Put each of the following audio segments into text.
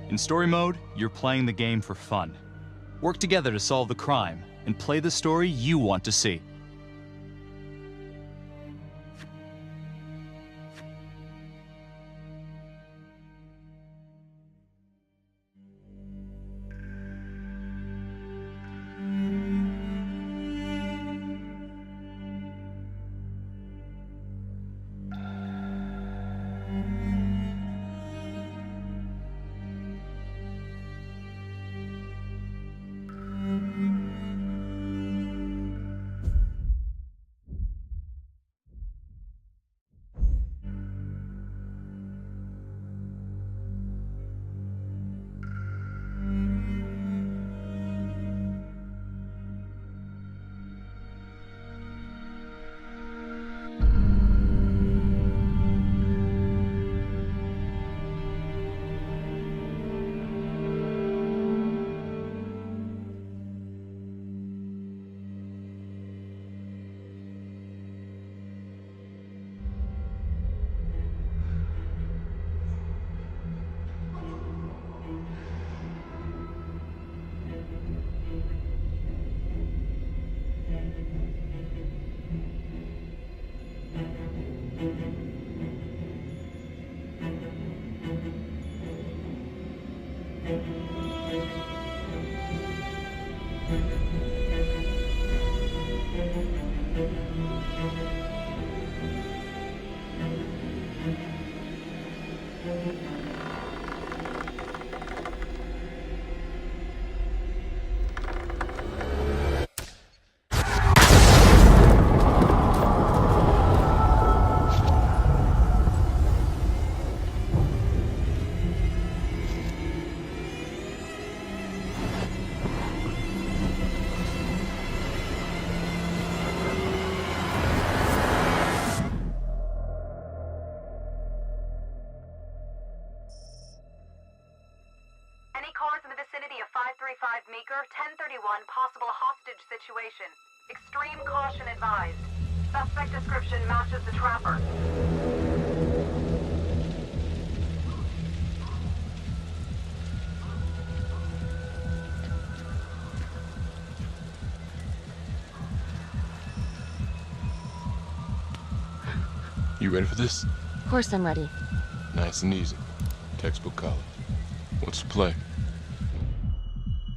In story mode, you're playing the game for fun. Work together to solve the crime and play the story you want to see. Meeker, 1031, possible hostage situation. Extreme caution advised. Suspect description matches the trapper. You ready for this? Of course I'm ready. Nice and easy. Textbook college. What's the play?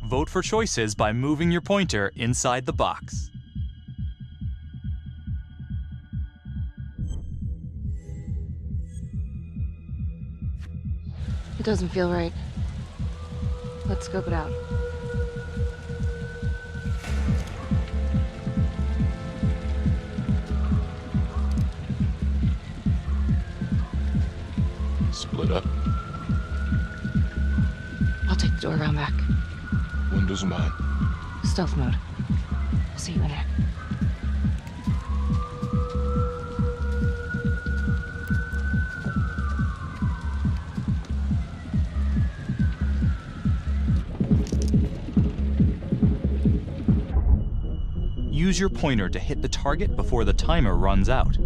Vote for choices by moving your pointer inside the box. It doesn't feel right. Let's scope it out. Split up. I'll take the door around back. Windows mine. Stealth mode. I'll see you in there. Use your pointer to hit the target before the timer runs out.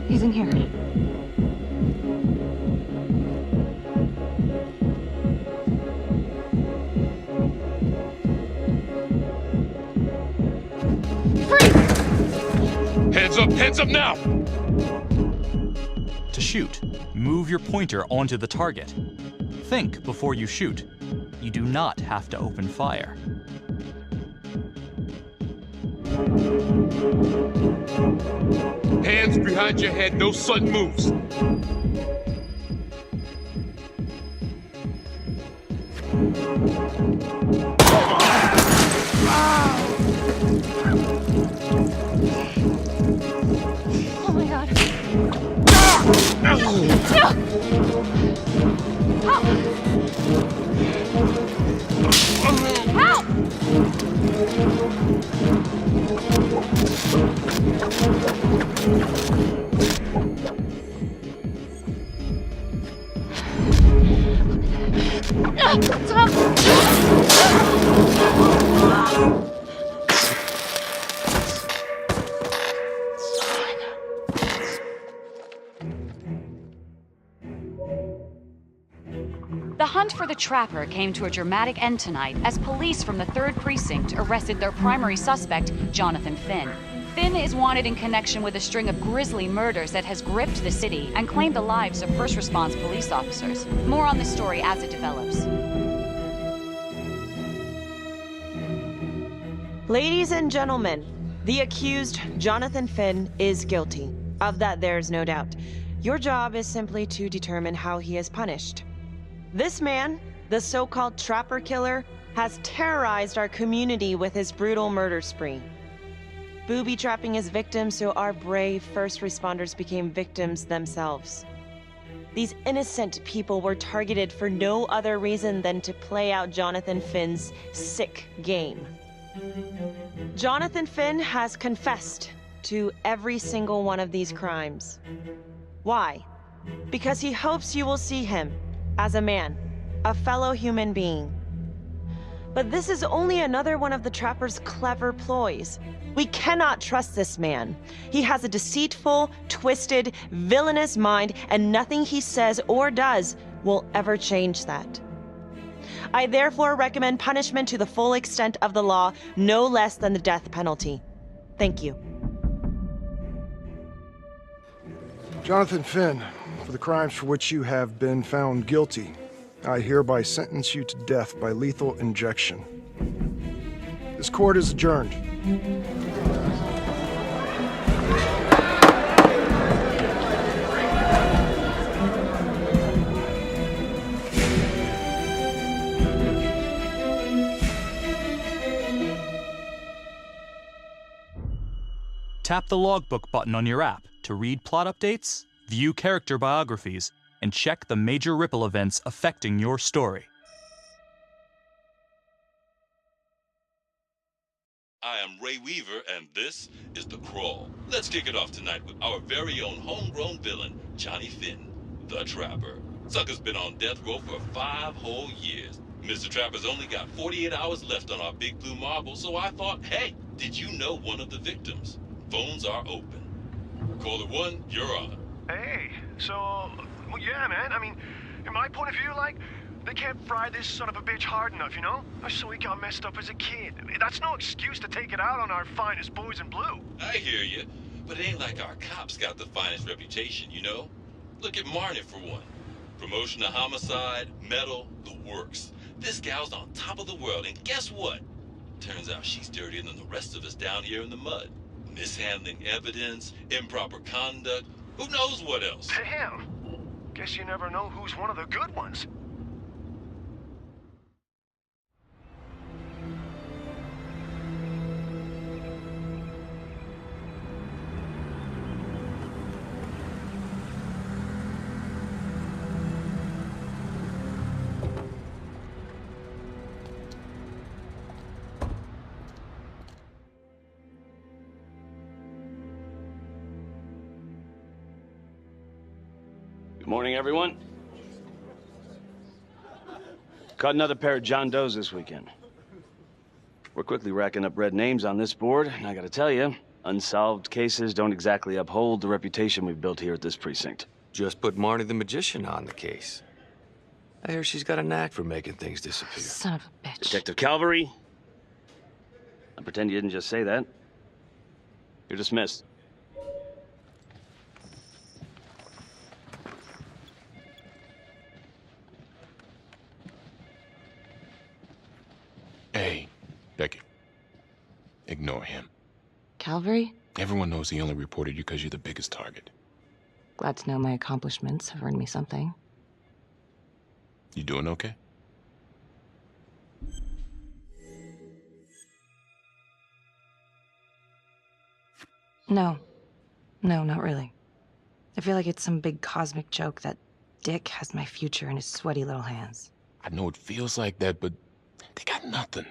He's in here. Hands up now! To shoot, move your pointer onto the target. Think before you shoot. You do not have to open fire. Hands behind your head, no sudden moves. Oh my god. Help! The hunt for the Trapper came to a dramatic end tonight as police from the 3rd Precinct arrested their primary suspect, Jonathan Finn. Finn is wanted in connection with a string of grisly murders that has gripped the city and claimed the lives of first response police officers. More on this story as it develops. Ladies and gentlemen, the accused, Jonathan Finn, is guilty. Of that, there's no doubt. Your job is simply to determine how he is punished. This man, the so-called Trapper Killer, has terrorized our community with his brutal murder spree. Booby-trapping his victims so our brave first responders became victims themselves. These innocent people were targeted for no other reason than to play out Jonathan Finn's sick game. Jonathan Finn has confessed to every single one of these crimes. Why? Because he hopes you will see him as a man, a fellow human being. But this is only another one of the Trapper's clever ploys. We cannot trust this man. He has a deceitful, twisted, villainous mind, and nothing he says or does will ever change that. I therefore recommend punishment to the full extent of the law, no less than the death penalty. Thank you. Jonathan Finn, for the crimes for which you have been found guilty, I hereby sentence you to death by lethal injection. This court is adjourned. Tap the logbook button on your app to read plot updates, view character biographies, and check the major ripple events affecting your story. I am Ray Weaver, and this is The Crawl. Let's kick it off tonight with our very own homegrown villain, Johnny Finn, the Trapper. Sucker's been on death row for 5 whole years. Mr. Trapper's only got 48 hours left on our big blue marble, so I thought, hey, did you know one of the victims? Phones are open. Caller 1, you're on. Hey, so, well, yeah, man, I mean, in my point of view, like, they can't fry this son of a bitch hard enough, you know? So he got messed up as a kid. I mean, that's no excuse to take it out on our finest boys in blue. I hear you, but it ain't like our cops got the finest reputation, you know? Look at Marnie for one. Promotion to homicide, medal, the works. This gal's on top of the world, and guess what? Turns out she's dirtier than the rest of us down here in the mud. Mishandling evidence, improper conduct, who knows what else? Damn. Guess you never know who's one of the good ones. Good morning, everyone. Caught another pair of John Does this weekend. We're quickly racking up red names on this board, and I gotta tell you, unsolved cases don't exactly uphold the reputation we've built here at this precinct. Just put Marnie the Magician on the case. I hear she's got a knack for making things disappear. Son of a bitch. Detective Calvary, I pretend you didn't just say that. You're dismissed. Hey, Becky. Ignore him. Calvary? Everyone knows he only reported you because you're the biggest target. Glad to know my accomplishments have earned me something. You doing okay? No. No, not really. I feel like it's some big cosmic joke that Dick has my future in his sweaty little hands. I know it feels like that, but they got nothing.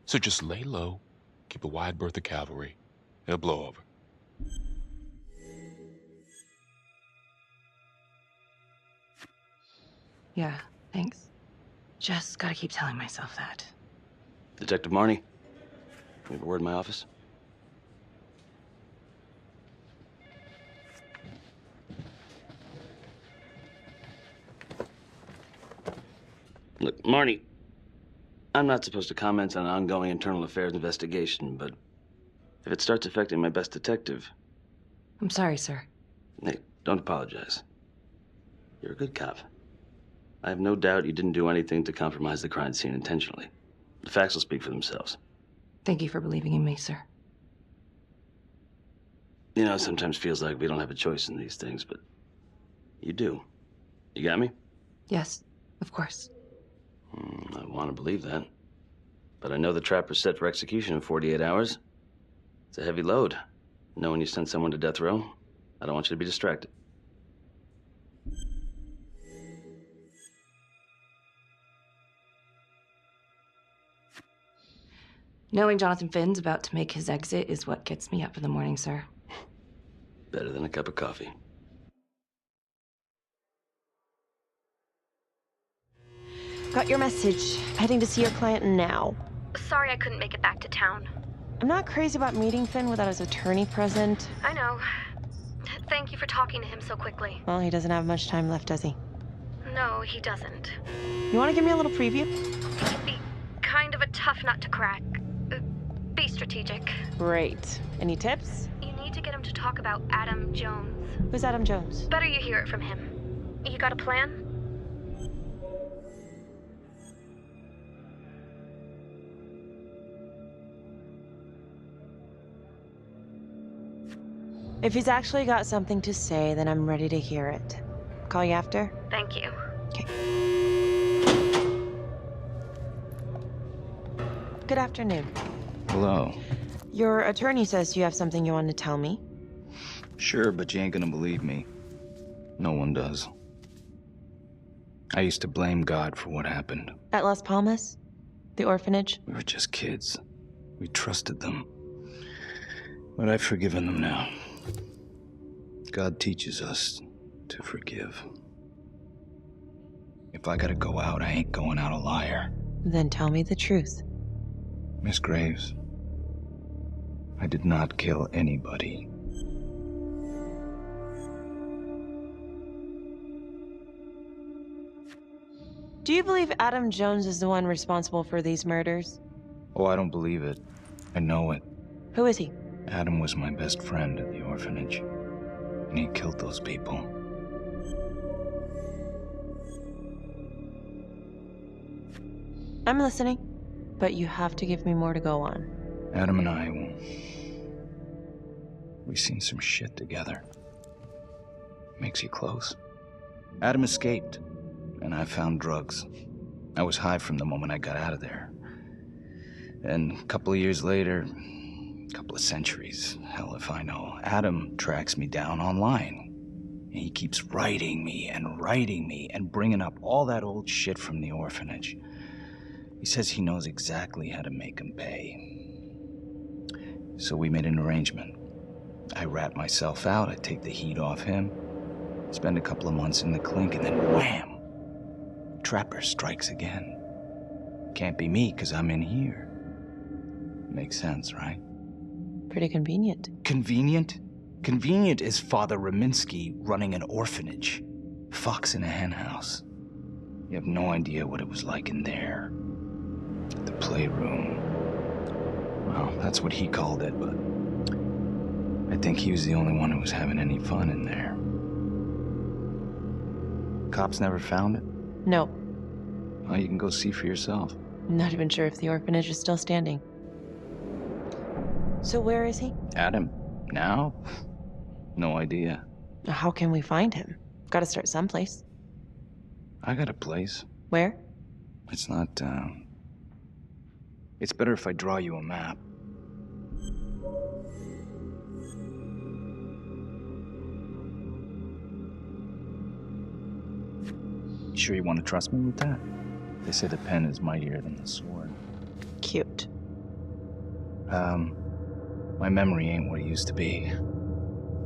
So just lay low, keep a wide berth of cavalry. It'll blow over. Yeah, thanks. Just gotta keep telling myself that. Detective Marnie, you have a word in my office? Look, Marnie, I'm not supposed to comment on an ongoing internal affairs investigation, but if it starts affecting my best detective... I'm sorry, sir. Hey, don't apologize. You're a good cop. I have no doubt you didn't do anything to compromise the crime scene intentionally. The facts will speak for themselves. Thank you for believing in me, sir. You know, it sometimes feels like we don't have a choice in these things, but you do. You got me? Yes, of course. I want to believe that. But I know the trapper's set for execution in 48 hours. It's a heavy load. Knowing you sent someone to death row, I don't want you to be distracted. Knowing Jonathan Finn's about to make his exit is what gets me up in the morning, sir. Better than a cup of coffee. Got your message. Heading to see your client now. Sorry I couldn't make it back to town. I'm not crazy about meeting Finn without his attorney present. I know. Thank you for talking to him so quickly. Well, he doesn't have much time left, does he? No, he doesn't. You want to give me a little preview? He'd be kind of a tough nut to crack. Be strategic. Great. Any tips? You need to get him to talk about Adam Jones. Who's Adam Jones? Better you hear it from him. You got a plan? If he's actually got something to say, then I'm ready to hear it. Call you after? Thank you. Okay. Good afternoon. Hello. Your attorney says you have something you want to tell me. Sure, but you ain't gonna believe me. No one does. I used to blame God for what happened. At Las Palmas? The orphanage? We were just kids. We trusted them. But I've forgiven them now. God teaches us to forgive. If I gotta go out, I ain't going out a liar. Then tell me the truth. Miss Graves, I did not kill anybody. Do you believe Adam Jones is the one responsible for these murders? Oh, I don't believe it. I know it. Who is he? Adam was my best friend at the orphanage, and he killed those people. I'm listening, but you have to give me more to go on. Adam and I, we've seen some shit together. Makes you close. Adam escaped, and I found drugs. I was high from the moment I got out of there. And a couple of years later, couple of centuries, hell if I know, Adam tracks me down online. And he keeps writing me and bringing up all that old shit from the orphanage. He says he knows exactly how to make him pay. So we made an arrangement. I rat myself out, I take the heat off him, spend a couple of months in the clink, and then wham! Trapper strikes again. Can't be me, 'cause I'm in here. Makes sense, right? Pretty convenient. Convenient? Convenient is Father Raminsky running an orphanage. Fox in a henhouse. You have no idea what it was like in there. The playroom. Well, that's what he called it, but I think he was the only one who was having any fun in there. Cops never found it? No. Well, you can go see for yourself. Not even sure if the orphanage is still standing. So where is he? Adam? Now? No idea. How can we find him? Gotta start someplace. I got a place. Where? It's not, It's better if I draw you a map. You sure you want to trust me with that? They say the pen is mightier than the sword. Cute. My memory ain't what it used to be.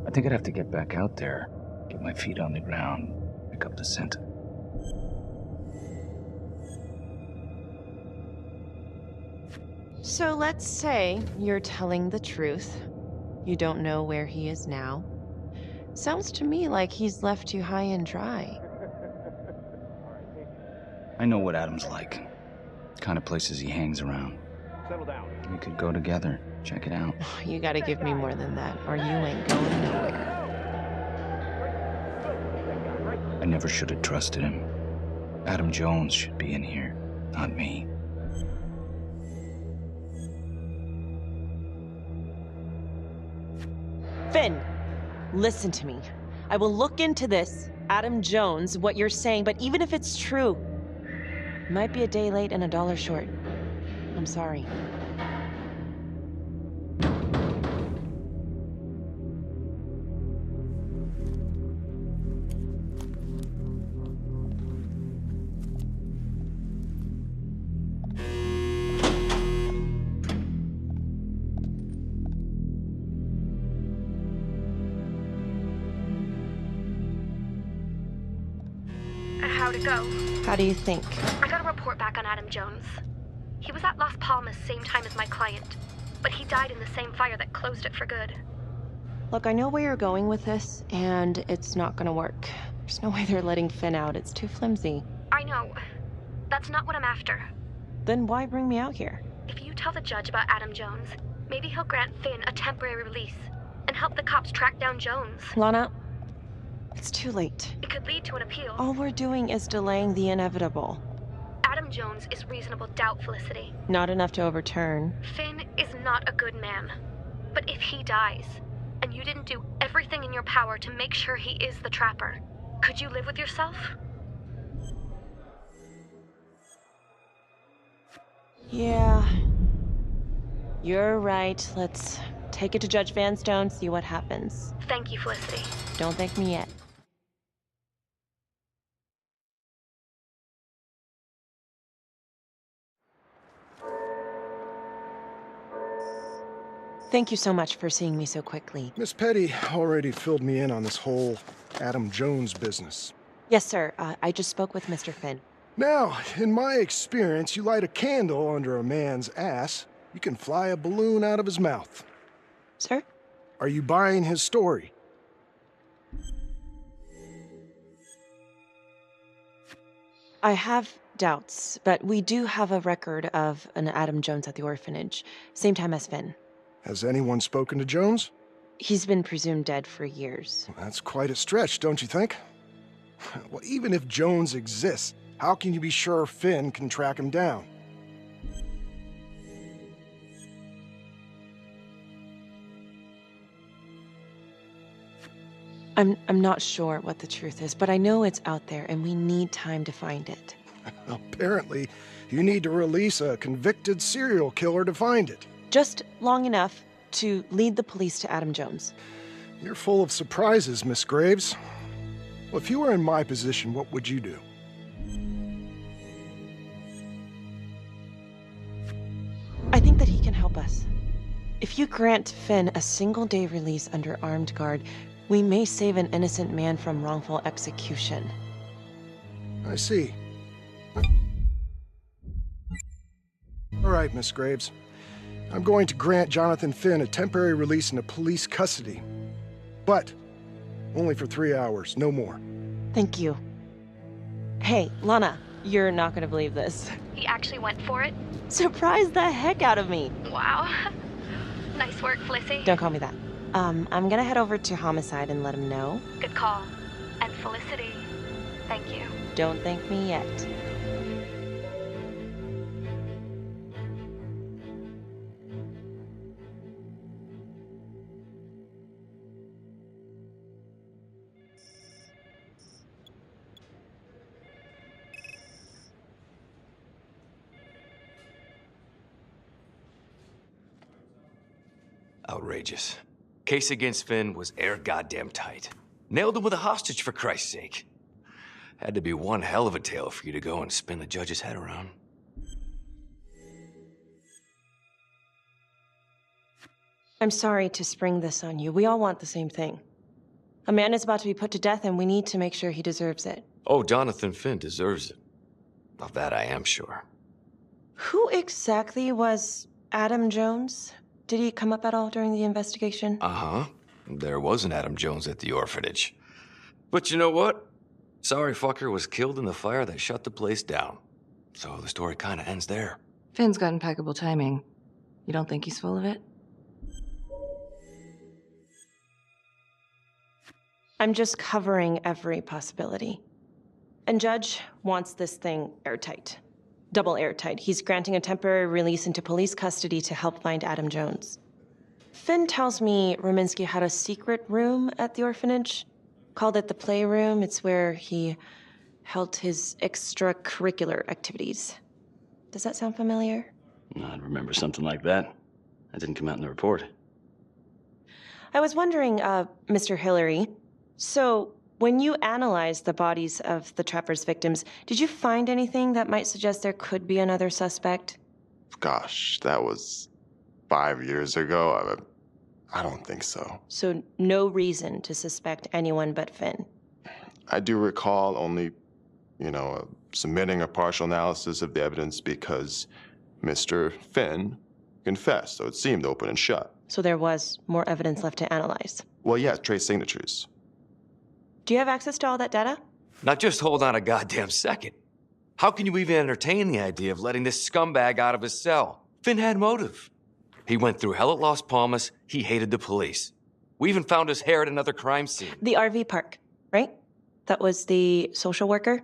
I think I'd have to get back out there, get my feet on the ground, pick up the scent. So let's say you're telling the truth. You don't know where he is now. Sounds to me like he's left you high and dry. I know what Adam's like. The kind of places he hangs around. Settle down. We could go together, check it out. You gotta give me more than that, or you ain't going nowhere. I never should have trusted him. Adam Jones should be in here, not me. Finn, listen to me. I will look into this, Adam Jones, what you're saying, but even if it's true, you might be a day late and $1 short. I'm sorry. How'd it go? How do you think? I got a report back on Adam Jones. He was at Las Palmas same time as my client, but he died in the same fire that closed it for good. Look, I know where you're going with this, and it's not gonna work. There's no way they're letting Finn out. It's too flimsy. I know. That's not what I'm after. Then why bring me out here? If you tell the judge about Adam Jones, maybe he'll grant Finn a temporary release and help the cops track down Jones. Lana, it's too late. It could lead to an appeal. All we're doing is delaying the inevitable. Adam Jones is reasonable doubt, Felicity. Not enough to overturn. Finn is not a good man. But if he dies, and you didn't do everything in your power to make sure he is the trapper, could you live with yourself? Yeah. You're right. Let's take it to Judge Vanstone, see what happens. Thank you, Felicity. Don't thank me yet. Thank you so much for seeing me so quickly. Miss Petty already filled me in on this whole Adam Jones business. Yes, sir. I just spoke with Mr. Finn. Now, in my experience, you light a candle under a man's ass, you can fly a balloon out of his mouth. Sir? Are you buying his story? I have doubts, but we do have a record of an Adam Jones at the orphanage, same time as Finn. Has anyone spoken to Jones? He's been presumed dead for years. That's quite a stretch, don't you think? Well, even if Jones exists, how can you be sure Finn can track him down? I'm not sure what the truth is, but I know it's out there and we need time to find it. Apparently, you need to release a convicted serial killer to find it. Just long enough to lead the police to Adam Jones. You're full of surprises, Miss Graves. Well, if you were in my position, what would you do? I think that he can help us. If you grant Finn a single-day release under armed guard, we may save an innocent man from wrongful execution. I see. All right, Miss Graves. I'm going to grant Jonathan Finn a temporary release into police custody. But only for 3 hours, no more. Thank you. Hey, Lana, you're not gonna believe this. He actually went for it? Surprised the heck out of me. Wow. Nice work, Felicity. Don't call me that. I'm gonna head over to Homicide and let him know. Good call. And Felicity, thank you. Don't thank me yet. Outrageous. Case against Finn was air goddamn tight. Nailed him with a hostage, for Christ's sake. Had to be one hell of a tale for you to go and spin the judge's head around. I'm sorry to spring this on you. We all want the same thing. A man is about to be put to death, and we need to make sure he deserves it. Oh, Jonathan Finn deserves it. Of that I am sure. Who exactly was Adam Jones? Did he come up at all during the investigation? Uh-huh. There was an Adam Jones at the orphanage. But you know what? Sorry fucker was killed in the fire that shut the place down. So the story kind of ends there. Finn's got impeccable timing. You don't think he's full of it? I'm just covering every possibility. And Judge wants this thing airtight. Double airtight. He's granting a temporary release into police custody to help find Adam Jones. Finn tells me Rominsky had a secret room at the orphanage. Called it the playroom. It's where he held his extracurricular activities. Does that sound familiar? I'd remember something like that. That didn't come out in the report. I was wondering, Mr. Hillary, so when you analyzed the bodies of the Trapper's victims, did you find anything that might suggest there could be another suspect? Gosh, that was 5 years ago. I don't think so. So no reason to suspect anyone but Finn? I do recall only, submitting a partial analysis of the evidence because Mr. Finn confessed, so it seemed open and shut. So there was more evidence left to analyze? Well, yeah, trace signatures. Do you have access to all that data? Now just hold on a goddamn second. How can you even entertain the idea of letting this scumbag out of his cell? Finn had motive. He went through hell at Las Palmas. He hated the police. We even found his hair at another crime scene. The RV park, right? That was the social worker?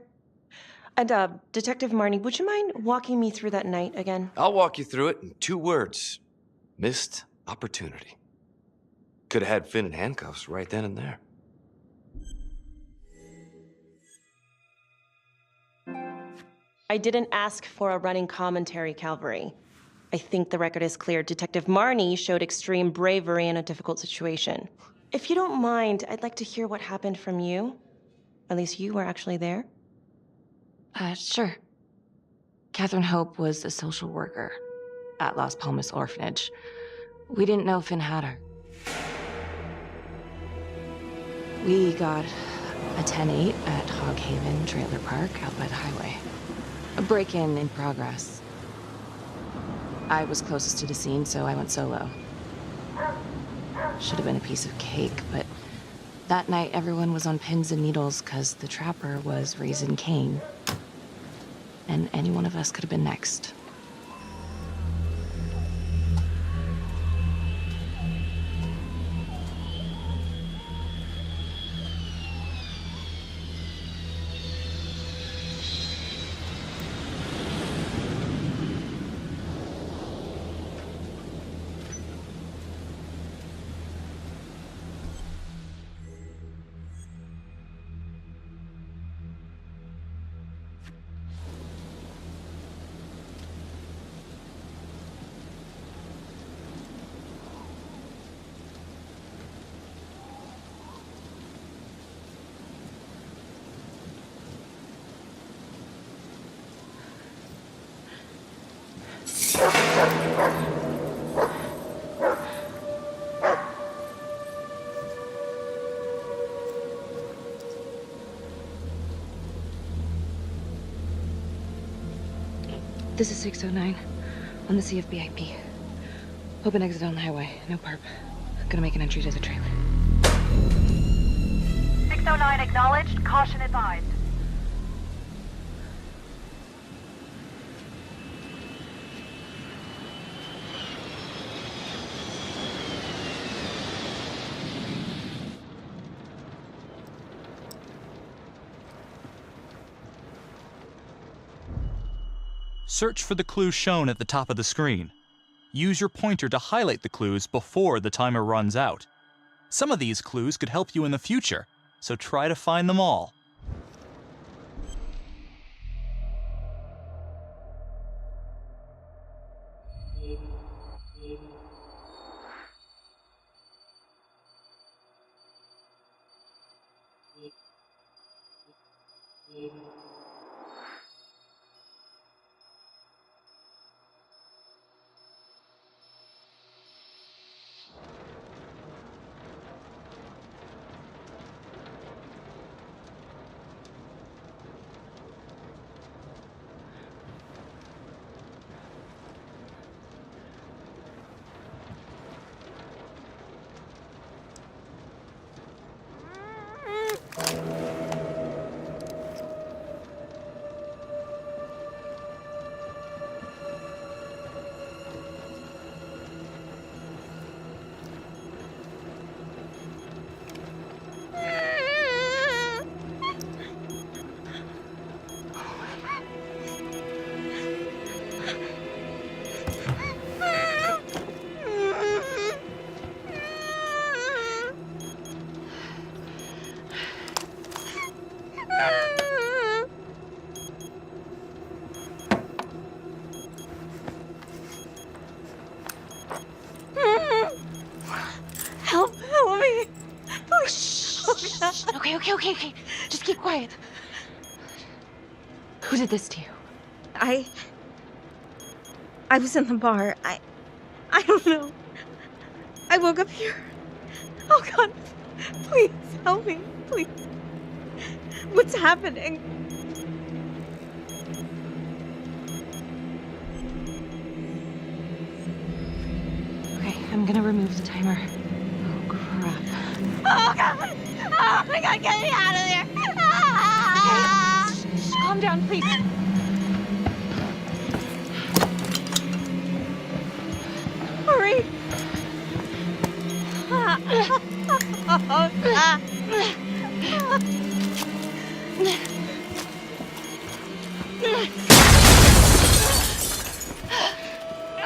And, Detective Marnie, would you mind walking me through that night again? I'll walk you through it in 2 words. Missed opportunity. Could have had Finn in handcuffs right then and there. I didn't ask for a running commentary, Calvary. I think the record is clear. Detective Marnie showed extreme bravery in a difficult situation. If you don't mind, I'd like to hear what happened from you. At least you were actually there. Sure. Catherine Hope was a social worker at Las Palmas Orphanage. We didn't know Finn had her. We got a 10-8 at Hog Haven Trailer Park out by the highway. A break-in in progress. I was closest to the scene, so I went solo. Should have been a piece of cake, but that night everyone was on pins and needles because the Trapper was raising Cain. And any one of us could have been next. This is 609 on the CFBIP. Open exit on the highway. No perp. Gonna make an entry to the trailer. 609 acknowledged. Caution advised. Search for the clues shown at the top of the screen. Use your pointer to highlight the clues before the timer runs out. Some of these clues could help you in the future, so try to find them all. Help me. Please. Okay. Just keep quiet. Who did this to you? I was in the bar. I don't know. I woke up here. Oh God, please help me, please. What's happening? Okay, I'm gonna remove the timer. Oh, crap. Oh God! Oh my God, get me out of there! Okay, shh, calm down, please. Hurry!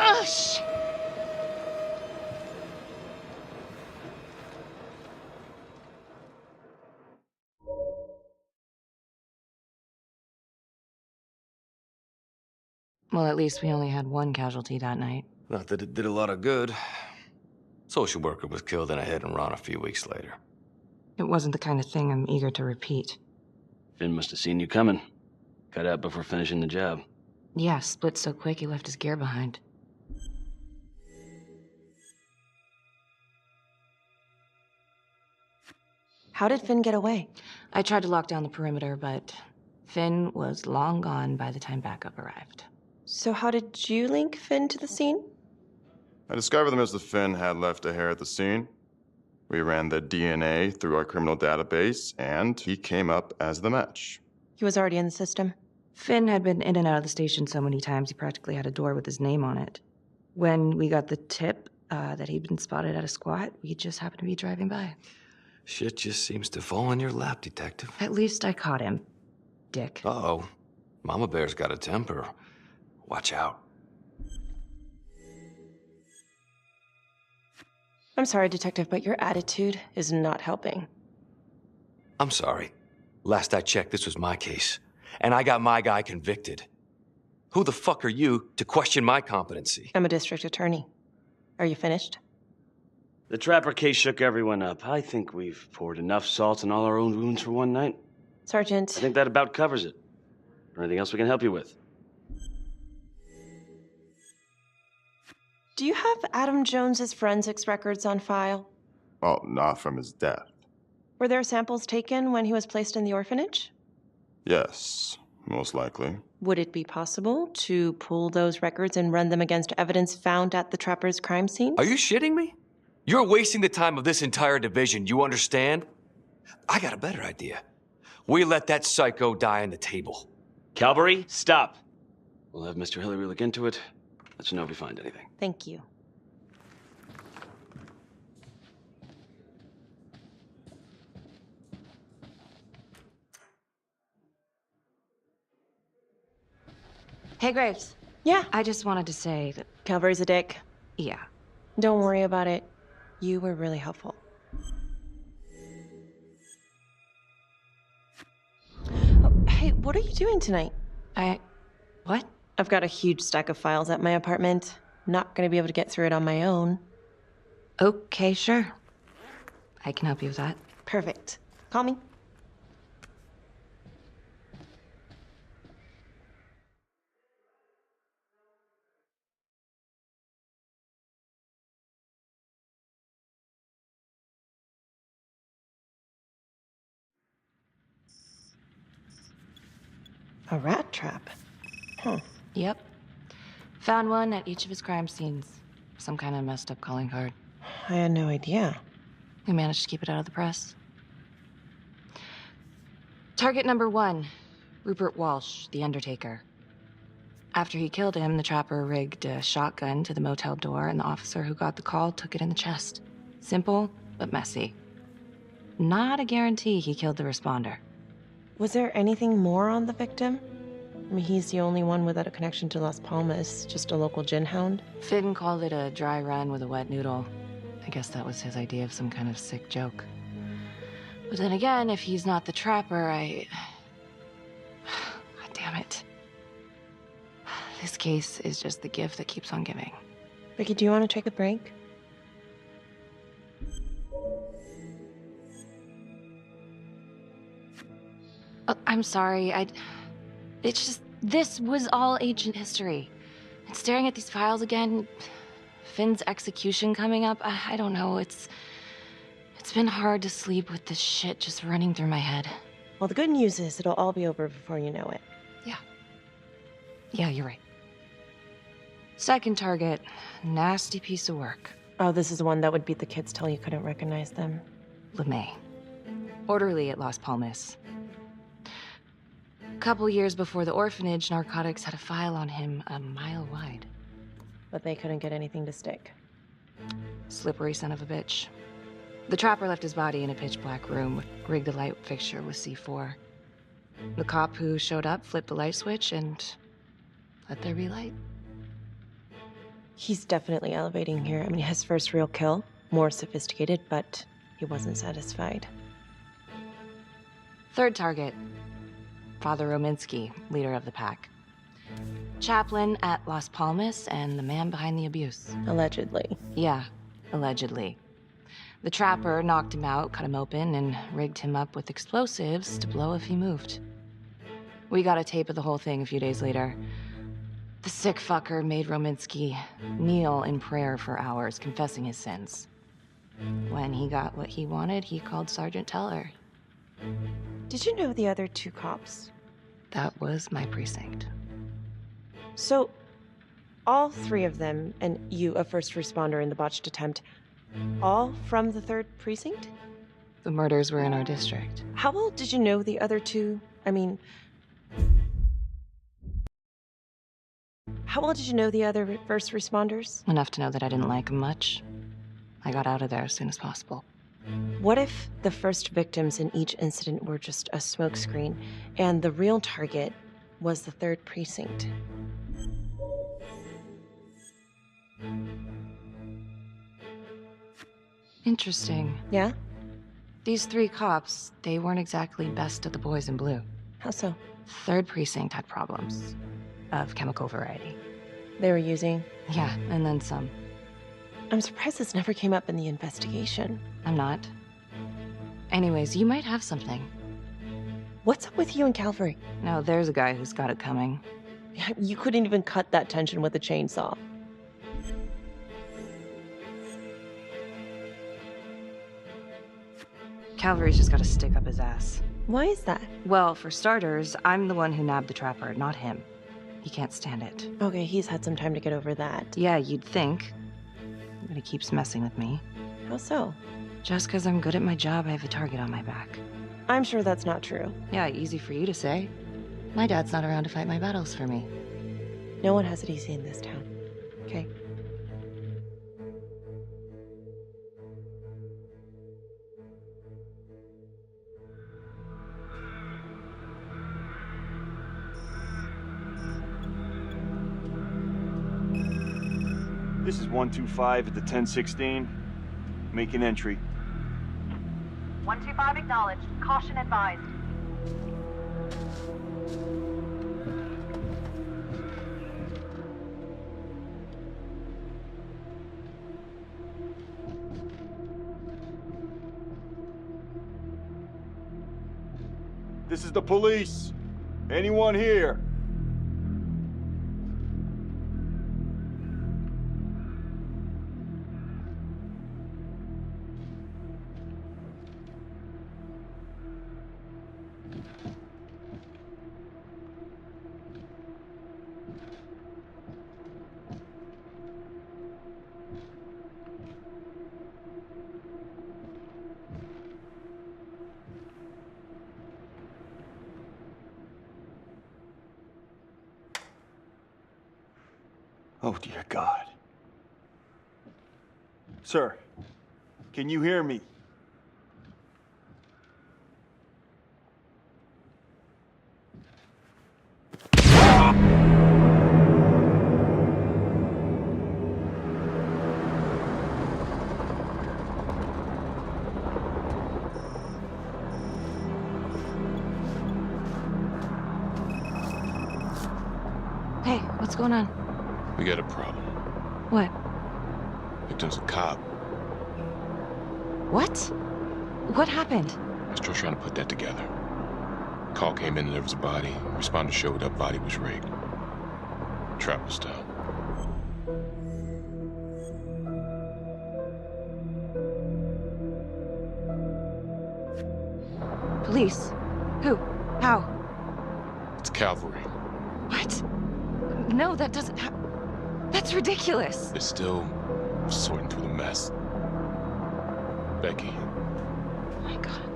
Oh, shit. Well, at least we only had one casualty that night. Not that it did a lot of good. Social worker was killed in a hit and run a few weeks later. It wasn't the kind of thing I'm eager to repeat. Finn must have seen you coming. Cut out before finishing the job. Yeah, split so quick he left his gear behind. How did Finn get away? I tried to lock down the perimeter, but Finn was long gone by the time backup arrived. So how did you link Finn to the scene? I discovered that Mr. Finn had left a hair at the scene. We ran the DNA through our criminal database, and he came up as the match. He was already in the system. Finn had been in and out of the station so many times he practically had a door with his name on it. When we got the tip that he'd been spotted at a squat, we just happened to be driving by. Shit just seems to fall in your lap, Detective. At least I caught him, dick. Uh-oh. Mama Bear's got a temper. Watch out. I'm sorry, Detective, but your attitude is not helping. I'm sorry. Last I checked, this was my case. And I got my guy convicted. Who the fuck are you to question my competency? I'm a district attorney. Are you finished? The Trapper case shook everyone up. I think we've poured enough salt in all our own wounds for one night. Sergeant. I think that about covers it. Or anything else we can help you with? Do you have Adam Jones's forensics records on file? Well, not from his death. Were there samples taken when he was placed in the orphanage? Yes, most likely. Would it be possible to pull those records and run them against evidence found at the Trapper's crime scene? Are you shitting me? You're wasting the time of this entire division, you understand? I got a better idea. We let that psycho die on the table. Calvary, stop. We'll have Mr. Hillary look into it. Let you know if we find anything. Thank you. Hey, Graves. Yeah? I just wanted to say that... Calvary's a dick. Yeah. Don't worry about it. You were really helpful. Oh, hey, what are you doing tonight? What? I've got a huge stack of files at my apartment. Not gonna be able to get through it on my own. Okay, sure. I can help you with that. Perfect. Call me. A rat trap? Huh. Yep. Found one at each of his crime scenes. Some kind of messed up calling card. I had no idea. We managed to keep it out of the press. Target number 1, Rupert Walsh, the Undertaker. After he killed him, the trapper rigged a shotgun to the motel door, and the officer who got the call took it in the chest. Simple, but messy. Not a guarantee he killed the responder. Was there anything more on the victim? I mean, he's the only one without a connection to Las Palmas, just a local gin hound. Finn called it a dry run with a wet noodle. I guess that was his idea of some kind of sick joke. But then again, if he's not the trapper, God damn it. This case is just the gift that keeps on giving. Ricky, do you want to take a break? I'm sorry, it's just, this was all ancient history. And staring at these files again, Finn's execution coming up, I don't know, it's been hard to sleep with this shit just running through my head. Well, the good news is it'll all be over before you know it. Yeah, you're right. Second target, nasty piece of work. Oh, this is the one that would beat the kids till you couldn't recognize them. LeMay. Orderly at Las Palmas. A couple years before the orphanage, narcotics had a file on him a mile wide. But they couldn't get anything to stick. Slippery son of a bitch. The trapper left his body in a pitch-black room, rigged a light fixture with C4. The cop who showed up flipped the light switch and let there be light. He's definitely elevating here. I mean, his first real kill, more sophisticated, but he wasn't satisfied. Third target, Father Rominsky, leader of the pack. Chaplain at Las Palmas and the man behind the abuse. Allegedly. Yeah, allegedly. The trapper knocked him out, cut him open, and rigged him up with explosives to blow if he moved. We got a tape of the whole thing a few days later. The sick fucker made Rominsky kneel in prayer for hours, confessing his sins. When he got what he wanted, he called Sergeant Teller. Did you know the other 2 cops? That was my precinct. So, all 3 of them, and you, a first responder in the botched attempt, all from the 3rd precinct? The murders were in our district. How well did you know the other 2? I mean, how well did you know the other first responders? Enough to know that I didn't like them much. I got out of there as soon as possible. What if the first victims in each incident were just a smokescreen, and the real target was the 3rd precinct? Interesting. Yeah? These 3 cops, they weren't exactly best of the boys in blue. How so? 3rd precinct had problems. Of chemical variety. They were using? Yeah, and then some. I'm surprised this never came up in the investigation. I'm not. Anyways, you might have something. What's up with you and Calvary? No, there's a guy who's got it coming. You couldn't even cut that tension with a chainsaw. Calvary's just gotta stick up his ass. Why is that? Well, for starters, I'm the one who nabbed the trapper, not him. He can't stand it. Okay, he's had some time to get over that. Yeah, you'd think. But he keeps messing with me. How so? Just because I'm good at my job, I have a target on my back. I'm sure that's not true. Yeah, easy for you to say. My dad's not around to fight my battles for me. No one has it easy in this town. Okay? This is 125 at the 1016. Make an entry. 125 acknowledged. Caution advised. This is the police. Anyone here? Oh, dear God. Sir, can you hear me? Hey, what's going on? We got a problem. What? Victim's a cop. What? What happened? I'm still trying to put that together. Call came in and there was a body. Responder showed up, body was rigged. Trapper style. Police? Who? How? It's cavalry. What? No, that doesn't that's ridiculous. They're still sorting through the mess. Becky. Oh my God.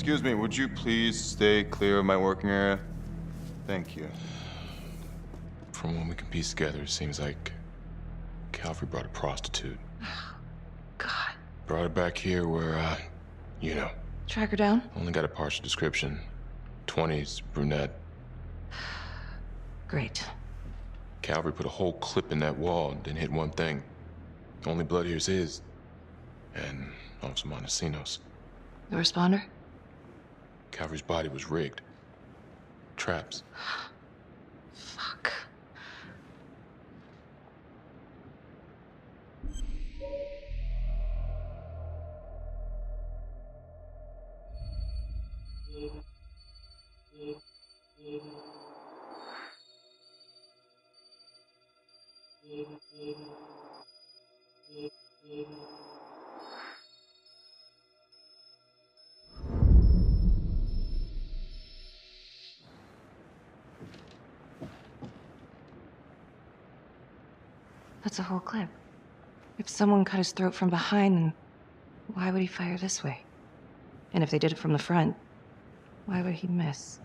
Excuse me, would you please stay clear of my working area? Thank you. From what we can piece together, it seems like Calvary brought a prostitute. God. Brought her back here where, you know. Track her down? Only got a partial description. 20s, brunette. Great. Calvary put a whole clip in that wall and didn't hit one thing. Only blood here's his. And Officer Montesinos. The responder? Calvary's body was rigged. Traps. Fuck. That's a whole clip. If someone cut his throat from behind, then why would he fire this way? And if they did it from the front, why would he miss?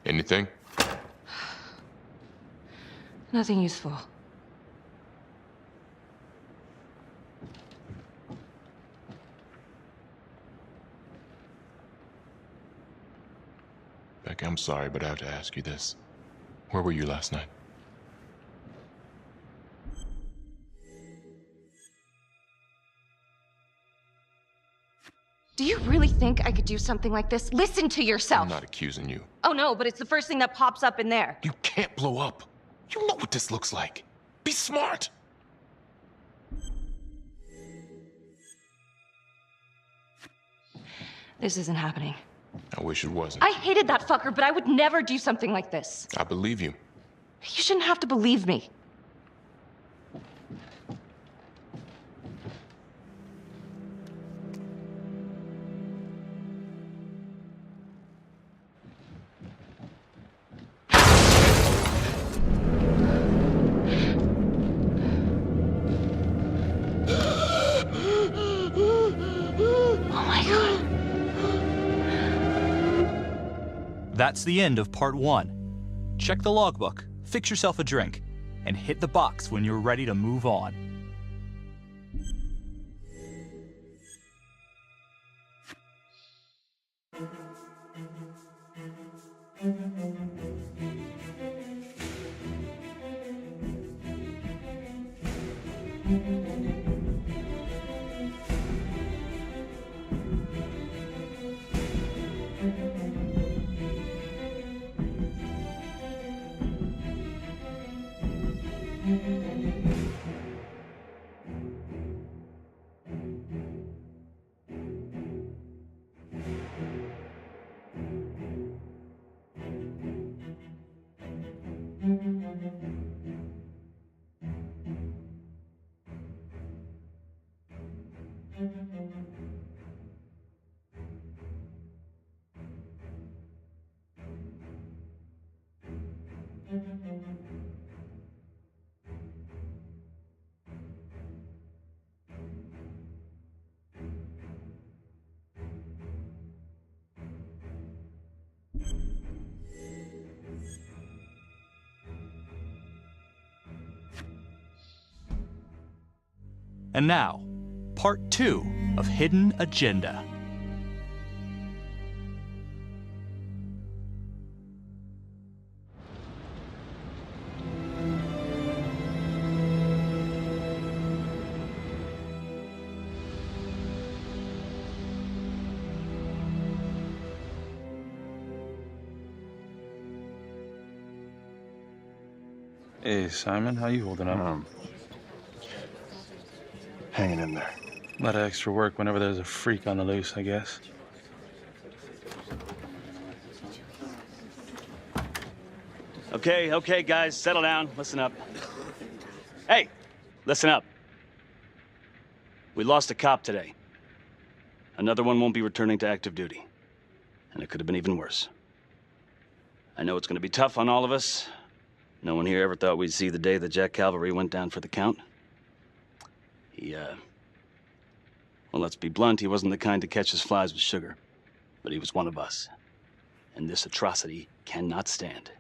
Anything? Nothing useful. Beck, I'm sorry, but I have to ask you this. Where were you last night? Do you really think I could do something like this? Listen to yourself! I'm not accusing you. Oh no, but it's the first thing that pops up in there. You can't blow up. You know what this looks like. Be smart. This isn't happening. I wish it wasn't. I hated that fucker, but I would never do something like this. I believe you. You shouldn't have to believe me. That's the end of part 1. Check the logbook, fix yourself a drink, and hit the box when you're ready to move on. And now, part 2 of Hidden Agenda. Hey, Simon, how you holding up? Hanging in there. A lot of extra work whenever there's a freak on the loose, I guess. Okay, guys, settle down. Listen up. Hey, listen up. We lost a cop today. Another one won't be returning to active duty. And it could have been even worse. I know it's going to be tough on all of us. No one here ever thought we'd see the day that Jack Calvary went down for the count. Well, let's be blunt, he wasn't the kind to catch his flies with sugar. But he was one of us. And this atrocity cannot stand.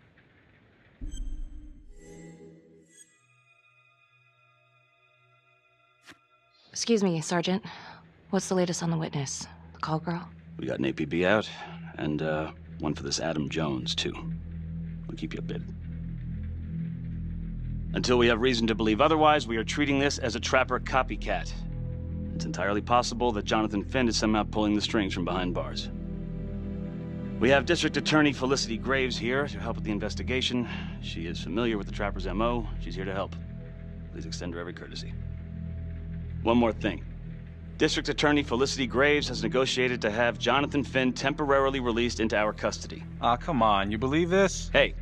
Excuse me, Sergeant. What's the latest on the witness? The call girl? We got an APB out, and one for this Adam Jones, too. We'll keep you updated. Until we have reason to believe otherwise, we are treating this as a trapper copycat. It's entirely possible that Jonathan Finn is somehow pulling the strings from behind bars. We have District Attorney Felicity Graves here to help with the investigation. She is familiar with the trapper's MO. She's here to help. Please extend her every courtesy. One more thing. District Attorney Felicity Graves has negotiated to have Jonathan Finn temporarily released into our custody. Ah, come on, you believe this? Hey,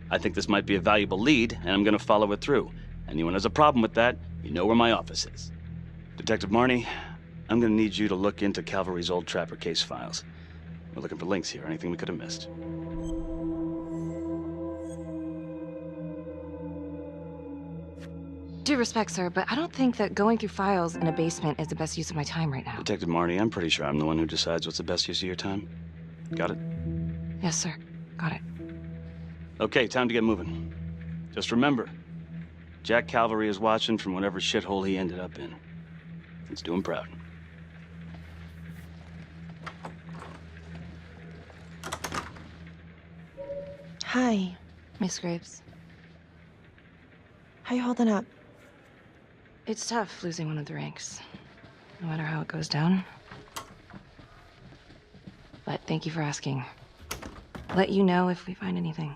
I think this might be a valuable lead, and I'm gonna follow it through. Anyone has a problem with that, you know where my office is. Detective Marnie, I'm gonna need you to look into Calvary's old trapper case files. We're looking for links here, anything we could have missed. Due respect, sir, but I don't think that going through files in a basement is the best use of my time right now. Detective Marnie, I'm pretty sure I'm the one who decides what's the best use of your time. Got it? Yes, sir. Got it. Okay, time to get moving. Just remember, Jack Calvary is watching from whatever shithole he ended up in. Let's do him proud. Hi. Miss Graves. How you holding up? It's tough losing one of the ranks, no matter how it goes down. But thank you for asking. Let you know if we find anything.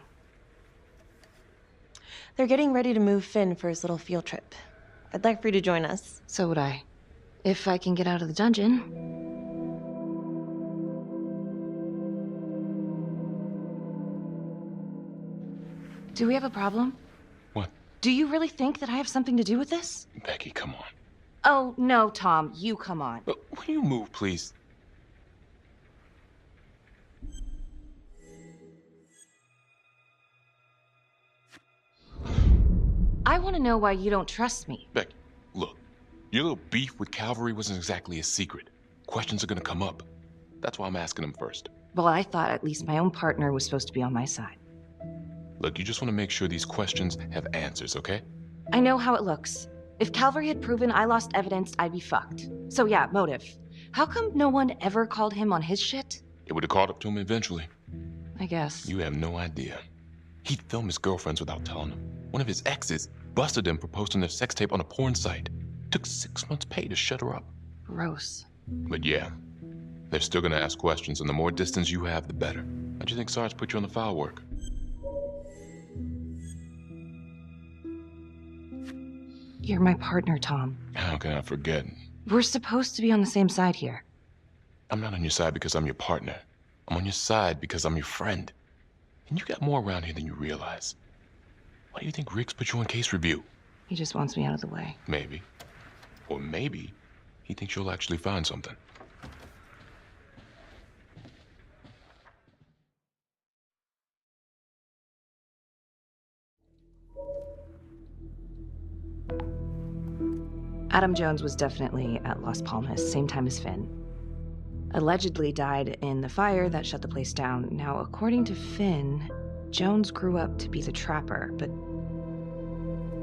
They're getting ready to move Finn for his little field trip. I'd like for you to join us. So would I. If I can get out of the dungeon. Do we have a problem? What? Do you really think that I have something to do with this? Becky, come on. Oh, no, Tom. You come on. Will you move, please? I want to know why you don't trust me. Becky, look. Your little beef with Calvary wasn't exactly a secret. Questions are gonna come up. That's why I'm asking them first. Well, I thought at least my own partner was supposed to be on my side. Look, you just want to make sure these questions have answers, okay? I know how it looks. If Calvary had proven I lost evidence, I'd be fucked. So yeah, motive. How come no one ever called him on his shit? It would have caught up to him eventually. I guess. You have no idea. He'd film his girlfriends without telling them. One of his exes busted them for posting their sex tape on a porn site. Took 6 months' pay to shut her up. Gross. But yeah, they're still gonna ask questions, and the more distance you have, the better. How'd you think Sarge put you on the file work? You're my partner, Tom. How can I forget? We're supposed to be on the same side here. I'm not on your side because I'm your partner. I'm on your side because I'm your friend. And you got more around here than you realize. Why do you think Riggs put you on case review? He just wants me out of the way. Maybe. Or maybe he thinks you'll actually find something. Adam Jones was definitely at Las Palmas, same time as Finn. Allegedly died in the fire that shut the place down. Now, according to Finn, Jones grew up to be the Trapper, but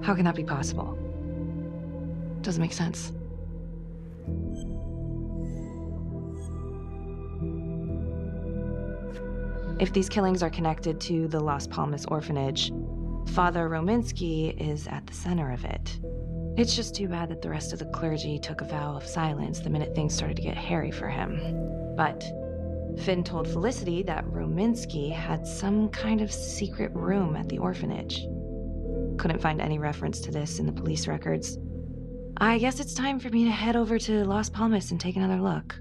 how can that be possible? Doesn't make sense. If these killings are connected to the Las Palmas orphanage, Father Rominsky is at the center of it. It's just too bad that the rest of the clergy took a vow of silence the minute things started to get hairy for him. But Finn told Felicity that Rominsky had some kind of secret room at the orphanage. Couldn't find any reference to this in the police records. I guess it's time for me to head over to Las Palmas and take another look.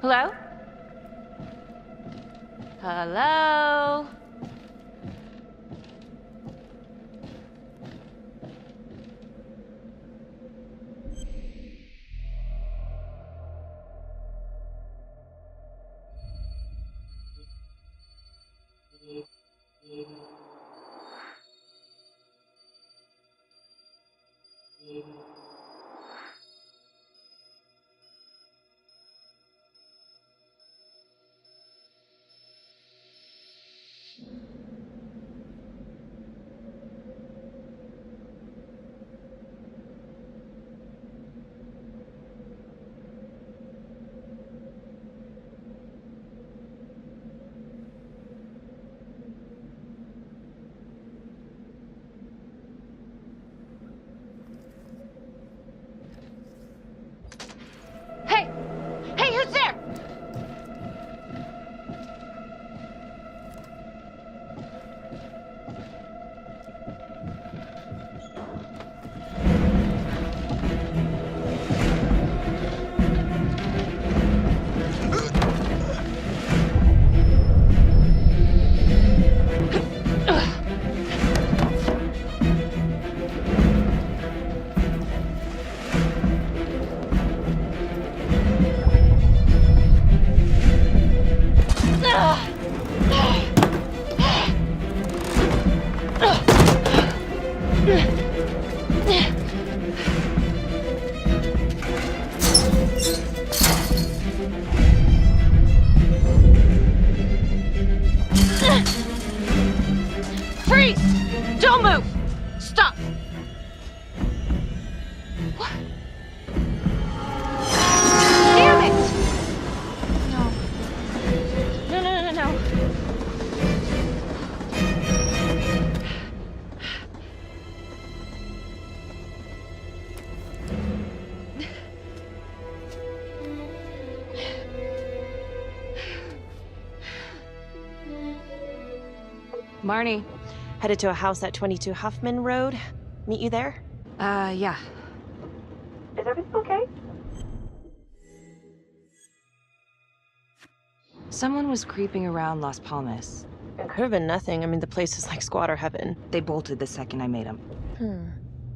Hello? Hello? Hey, who's there? Freeze! Don't move! Stop! What? Damn it! No. No. Marnie. Headed to a house at 22 Huffman Road. Meet you there? Yeah. Is everything okay? Someone was creeping around Las Palmas. It could have been nothing. I mean, the place is like squatter heaven. They bolted the second I made them.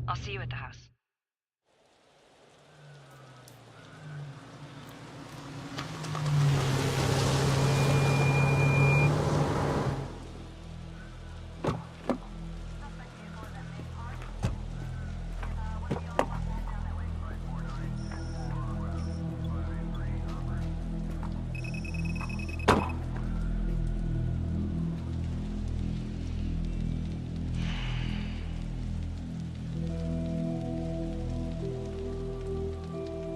I'll see you at the house.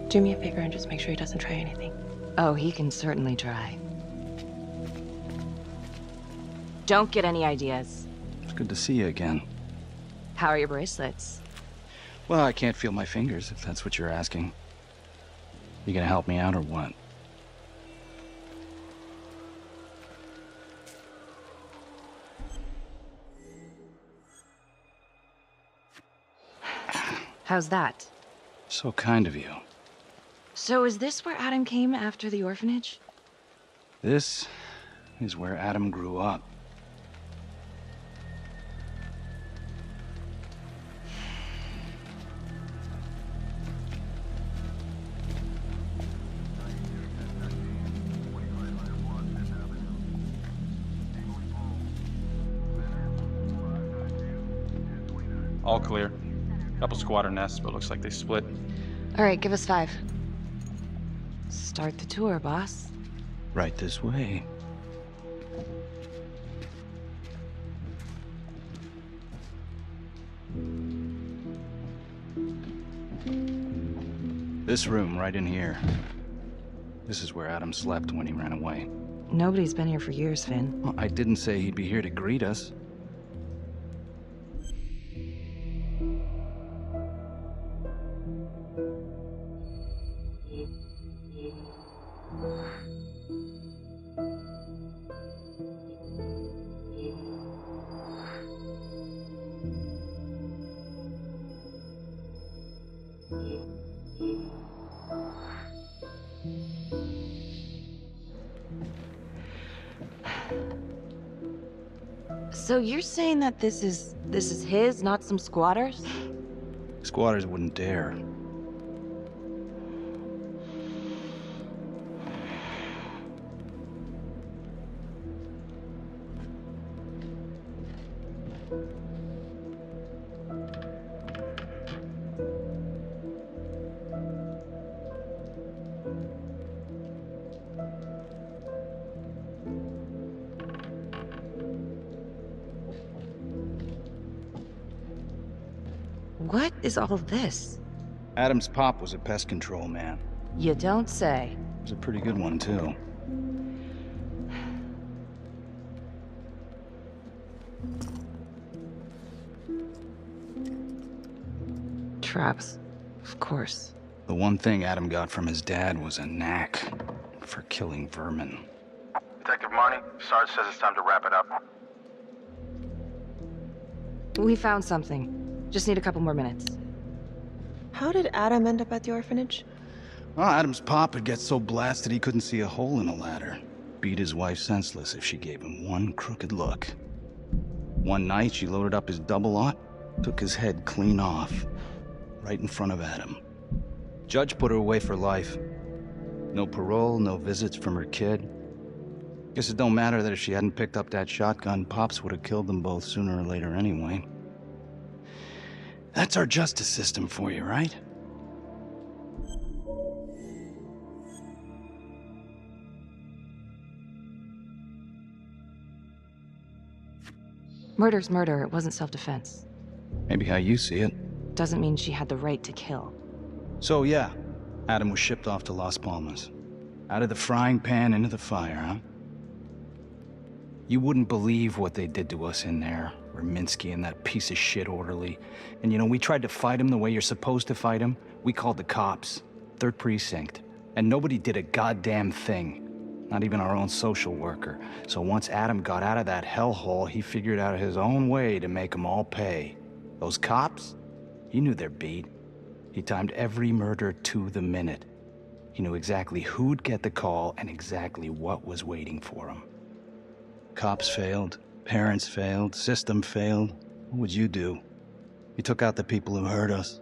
Do me a favor and just make sure he doesn't try anything. Oh, he can certainly try. Don't get any ideas. It's good to see you again. How are your bracelets? Well, I can't feel my fingers, if that's what you're asking. You gonna help me out or what? How's that? So kind of you. So is this where Adam came after the orphanage? This is where Adam grew up. All clear. Couple squatter nests, but looks like they split. All right, give us 5. Start the tour, boss. Right this way. This room, right in here. This is where Adam slept when he ran away. Nobody's been here for years, Finn. Well, I didn't say he'd be here to greet us. So you're saying that this is his, not some squatters? Squatters wouldn't dare. What is all this? Adam's pop was a pest control man. You don't say. He was a pretty good one, too. Traps, of course. The one thing Adam got from his dad was a knack for killing vermin. Detective Marnie, Sarge says it's time to wrap it up. We found something. Just need a couple more minutes. How did Adam end up at the orphanage? Well, Adam's pop would get so blasted he couldn't see a hole in a ladder. Beat his wife senseless if she gave him one crooked look. One night, she loaded up his double-aught, took his head clean off, right in front of Adam. Judge put her away for life. No parole, no visits from her kid. Guess it don't matter that if she hadn't picked up that shotgun, Pops would have killed them both sooner or later anyway. That's our justice system for you, right? Murder's murder. It wasn't self-defense. Maybe how you see it. Doesn't mean she had the right to kill. So yeah, Adam was shipped off to Las Palmas. Out of the frying pan into the fire, huh? You wouldn't believe what they did to us in there. Raminsky and that piece of shit orderly. And you know, we tried to fight him the way you're supposed to fight him. We called the cops. 3rd Precinct. And nobody did a goddamn thing. Not even our own social worker. So once Adam got out of that hellhole, he figured out his own way to make them all pay. Those cops? He knew their beat. He timed every murder to the minute. He knew exactly who'd get the call and exactly what was waiting for him. Cops failed, parents failed, system failed. What would you do? You took out the people who hurt us.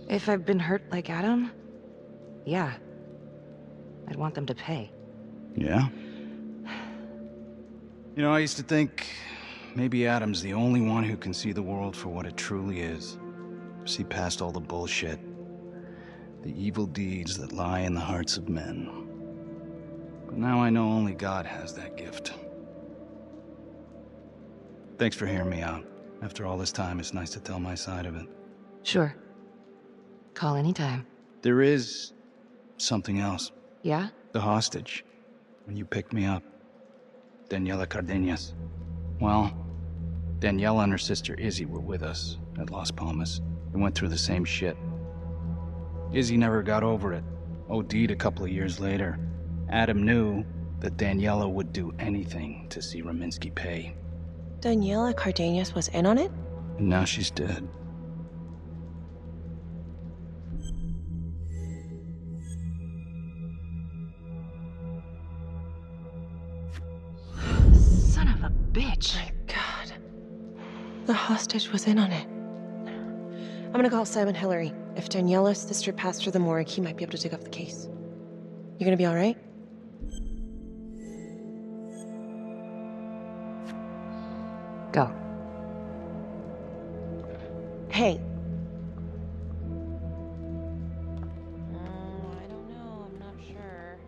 If I've been hurt like Adam, yeah. I'd want them to pay. Yeah? You know, I used to think maybe Adam's the only one who can see the world for what it truly is. See past all the bullshit. The evil deeds that lie in the hearts of men. But now I know only God has that gift. Thanks for hearing me out. After all this time, it's nice to tell my side of it. Sure. Call anytime. There is something else. Yeah? The hostage. When you picked me up. Daniela Cardenas. Well, Daniela and her sister Izzy were with us at Las Palmas. They went through the same shit. Izzy never got over it. OD'd a couple of years later. Adam knew that Daniela would do anything to see Raminsky pay. Daniela Cardenas was in on it? And now she's dead. Son of a bitch. My God. The hostage was in on it. I'm gonna call Simon Hillary. If Daniela's sister passed through the morgue, he might be able to take off the case. You gonna be all right? Go. Hey. I don't know. I'm not sure.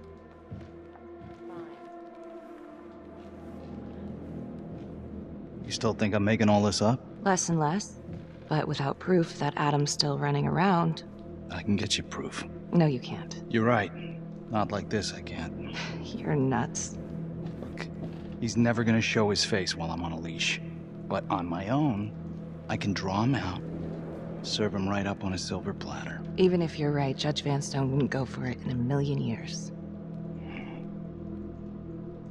You still think I'm making all this up? Less and less. But without proof that Adam's still running around... I can get you proof. No, you can't. You're right. Not like this, I can't. You're nuts. Look, he's never gonna show his face while I'm on a leash. But on my own, I can draw him out, serve him right up on a silver platter. Even if you're right, Judge Vanstone wouldn't go for it in a million years.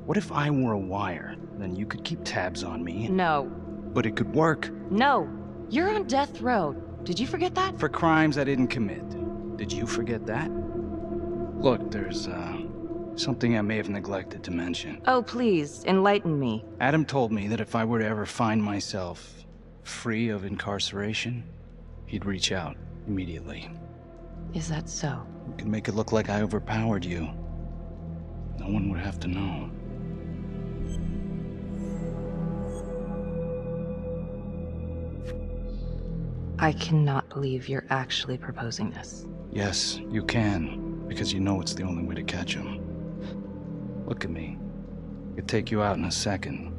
What if I were a wire? Then you could keep tabs on me. No. But it could work. No. You're on death row. Did you forget that? For crimes I didn't commit. Did you forget that? Look, there's, something I may have neglected to mention. Oh, please, enlighten me. Adam told me that if I were to ever find myself free of incarceration, he'd reach out immediately. Is that so? You could make it look like I overpowered you. No one would have to know. I cannot believe you're actually proposing this. Yes, you can, because you know it's the only way to catch him. Look at me. I could take you out in a second.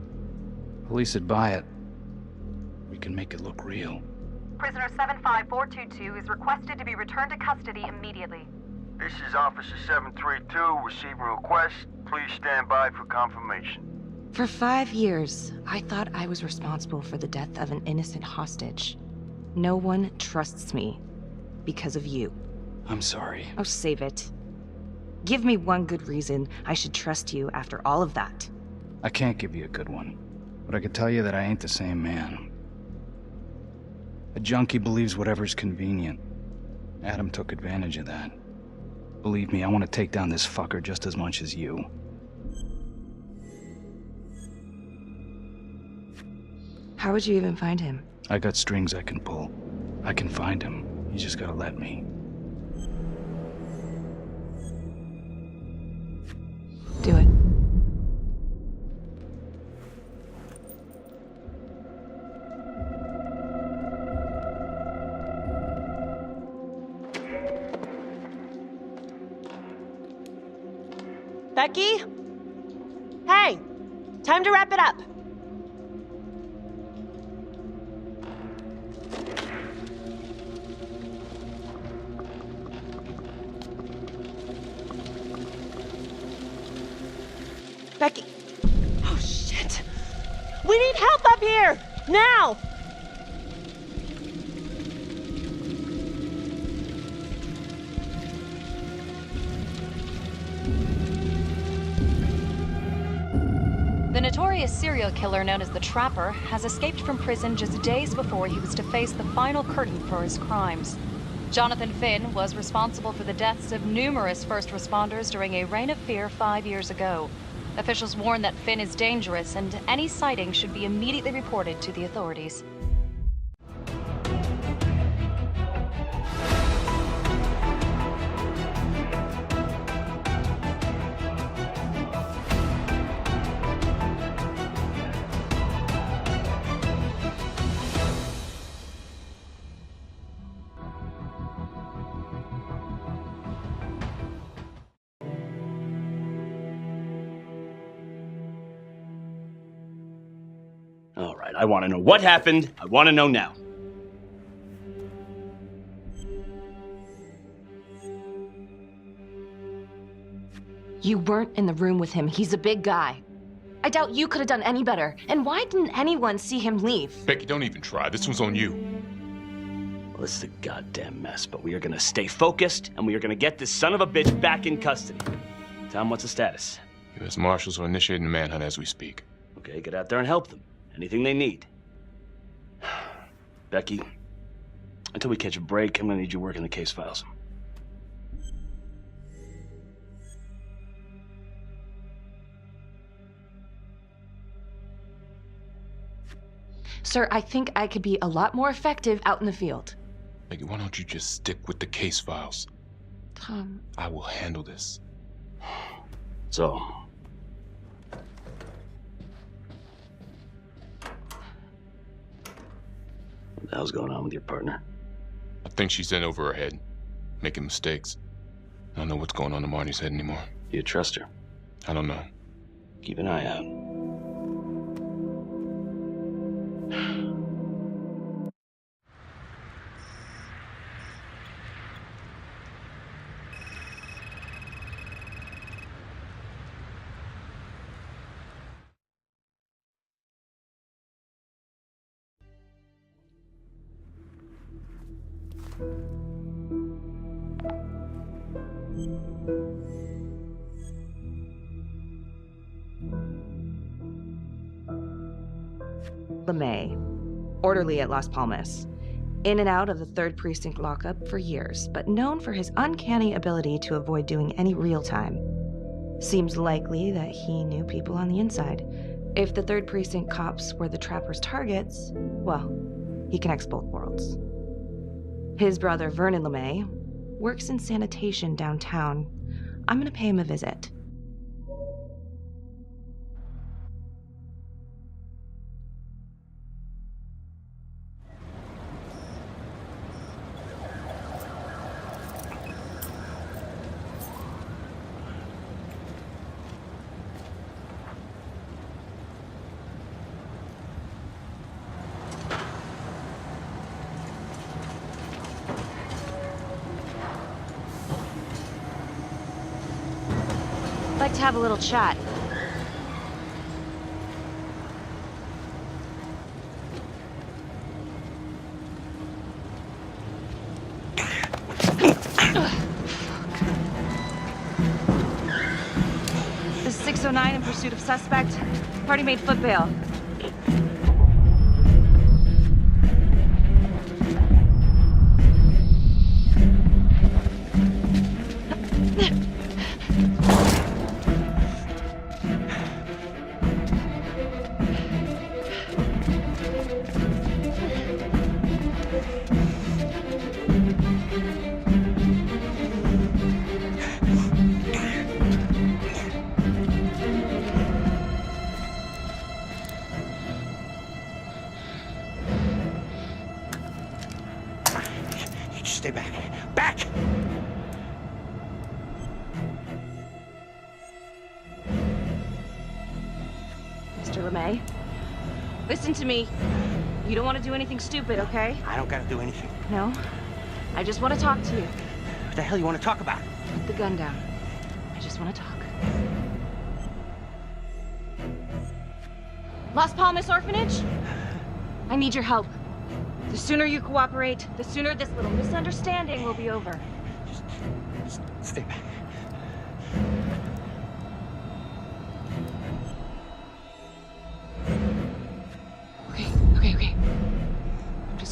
Police would buy it. We can make it look real. Prisoner 75422 is requested to be returned to custody immediately. This is Officer 732 receiving request. Please stand by for confirmation. For 5 years, I thought I was responsible for the death of an innocent hostage. No one trusts me because of you. I'm sorry. Oh, save it. Give me one good reason I should trust you after all of that. I can't give you a good one, but I can tell you that I ain't the same man. A junkie believes whatever's convenient. Adam took advantage of that. Believe me, I want to take down this fucker just as much as you. How would you even find him? I got strings I can pull. I can find him. You just gotta let me. Do it. Becky? Hey! Time to wrap it up. Becky. Oh, shit. We need help up here! Now! The notorious notorious serial killer known as the Trapper has escaped from prison just days before he was to face the final curtain for his crimes. Jonathan Finn was responsible for the deaths of numerous first responders during a reign of fear 5 years ago. Officials warn that Finn is dangerous and any sighting should be immediately reported to the authorities. All right, I want to know what happened. I want to know now. You weren't in the room with him. He's a big guy. I doubt you could have done any better. And why didn't anyone see him leave? Becky, don't even try. This one's on you. Well, this is a goddamn mess, but we are gonna stay focused, and we are gonna get this son of a bitch back in custody. Tom, what's the status? U.S. Marshals are initiating a manhunt as we speak. Okay, get out there and help them. Anything they need. Becky, until we catch a break, I'm gonna need you working the case files. Sir, I think I could be a lot more effective out in the field. Becky, why don't you just stick with the case files? Tom. I will handle this. So, what the hell's going on with your partner? I think she's in over her head, making mistakes. I don't know what's going on in Marnie's head anymore. Do you trust her? I don't know. Keep an eye out. LeMay, orderly at Las Palmas. In and out of the 3rd Precinct lockup for years, but known for his uncanny ability to avoid doing any real time. Seems likely that he knew people on the inside. If the 3rd Precinct cops were the Trapper's targets, well, he connects both worlds. His brother, Vernon LeMay, works in sanitation downtown. I'm gonna pay him a visit. Like to have a little chat. This is 609 in pursuit of suspect. Party made foot bail. Stay back. Back! Mr. LeMay, listen to me. You don't want to do anything stupid, okay? I don't gotta do anything. No? I just want to talk to you. What the hell you want to talk about? Put the gun down. I just want to talk. Las Palmas Orphanage? I need your help. The sooner you cooperate, the sooner this little misunderstanding will be over. Just stay back.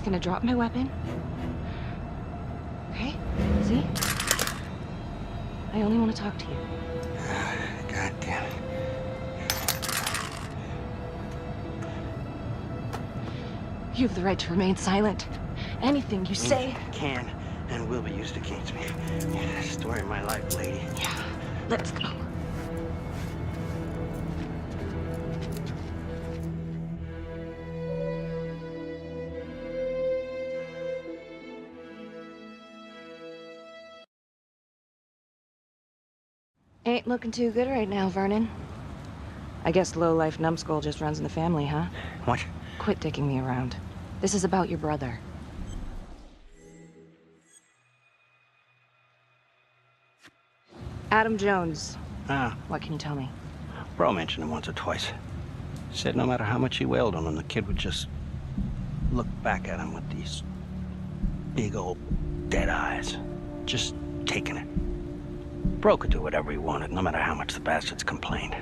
just gonna drop my weapon. Okay? See? I only want to talk to you. God damn it. You have the right to remain silent. Anything you say... Can and will be used against me. Yeah, story of my life, lady. Yeah, let's go. Ain't looking too good right now, Vernon. I guess low-life numbskull just runs in the family, huh? What? Quit dicking me around. This is about your brother. Adam Jones. Ah, What can you tell me? Bro mentioned him once or twice. Said no matter how much he wailed on him, the kid would just look back at him with these big old dead eyes. Just taking it. Bro could do whatever he wanted, no matter how much the bastards complained.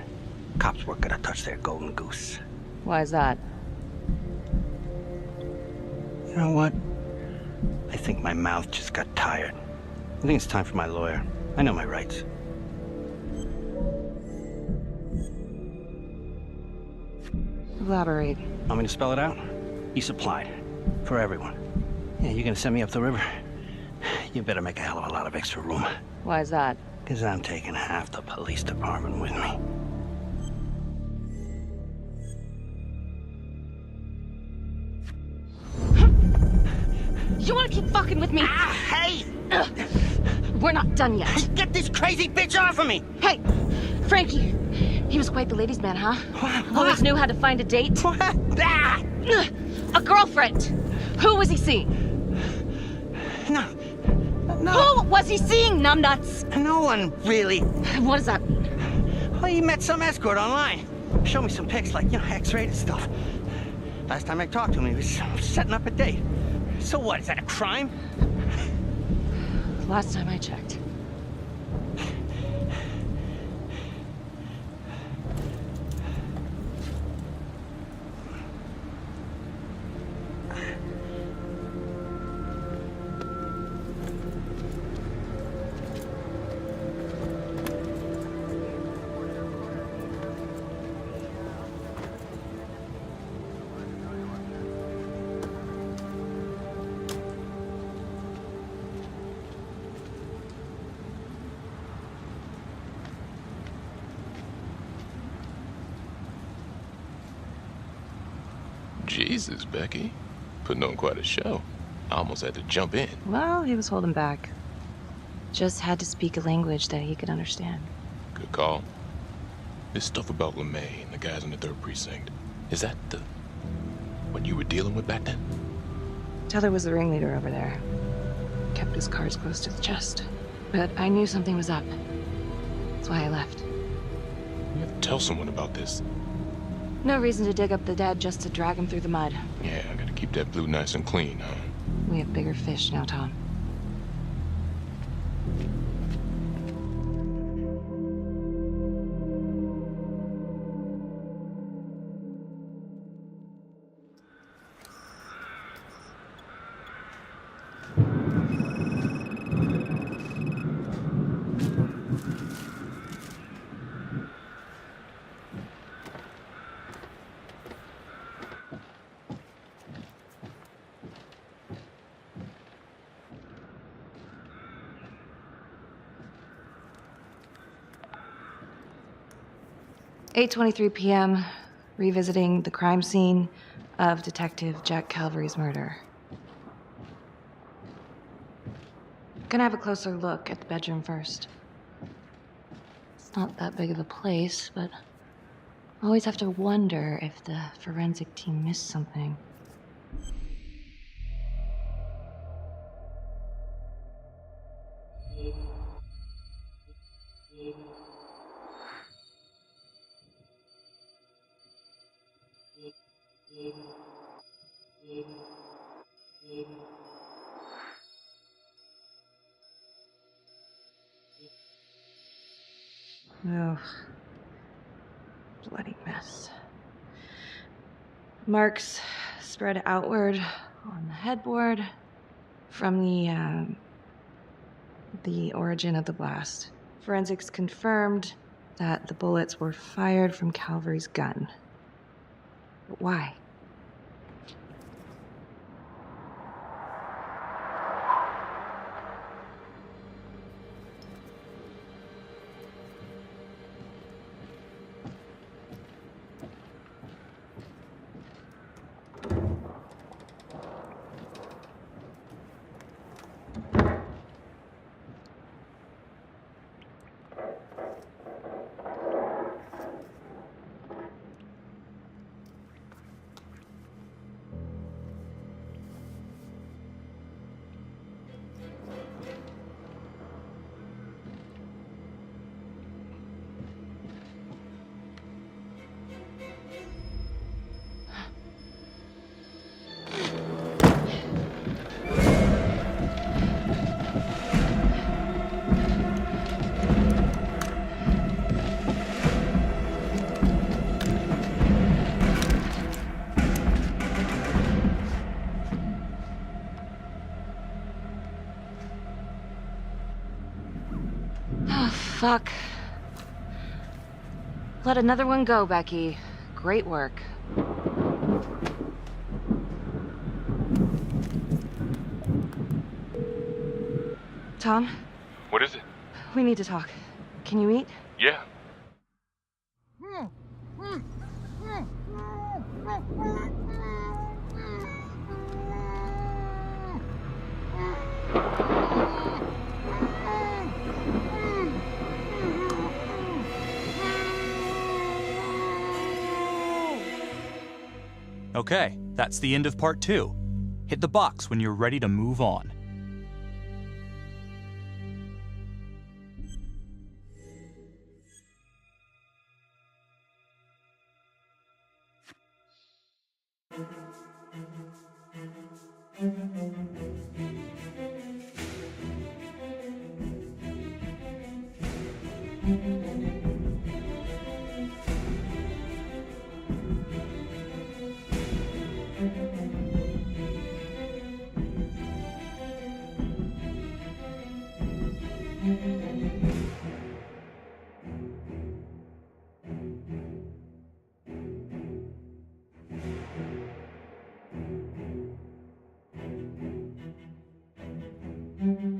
Cops weren't gonna touch their golden goose. Why is that? You know what? I think my mouth just got tired. I think it's time for my lawyer. I know my rights. Elaborate. Want me to spell it out? He supplied. For everyone. Yeah, you're gonna send me up the river? You better make a hell of a lot of extra room. Why is that? Because I'm taking half the police department with me. You wanna keep fucking with me? Ah, hey! We're not done yet. Get this crazy bitch off of me! Hey! Frankie! He was quite the ladies' man, huh? What? Always knew how to find a date? What? Ah! A girlfriend! Who was he seeing? No. Who was he seeing, numbnuts? No one, really. What does that mean? Well, he met some escort online. Showed me some pics, like, X-rated stuff. Last time I talked to him, he was setting up a date. So what, is that a crime? Last time I checked. Jesus, Becky. Putting on quite a show. I almost had to jump in. Well, he was holding back. Just had to speak a language that he could understand. Good call. This stuff about LeMay and the guys in the 3rd Precinct, is that what you were dealing with back then? Teller was the ringleader over there. Kept his cards close to the chest. But I knew something was up. That's why I left. You have to tell someone about this. No reason to dig up the dead just to drag him through the mud. Yeah, I gotta keep that blue nice and clean, huh? We have bigger fish now, Tom. "8:23 p.m., revisiting the crime scene of Detective Jack Calvary's murder. Gonna have a closer look at the bedroom first. It's not that big of a place, but I always have to wonder if the forensic team missed something. Ugh. Bloody mess. Marks spread outward on the headboard from the origin of the blast. Forensics confirmed that the bullets were fired from Calvary's gun. But why? Fuck. Let another one go, Becky. Great work. Tom? What is it? We need to talk. Can you meet? Yeah. Okay, that's the end of part 2. Hit the box when you're ready to move on. Mm-hmm.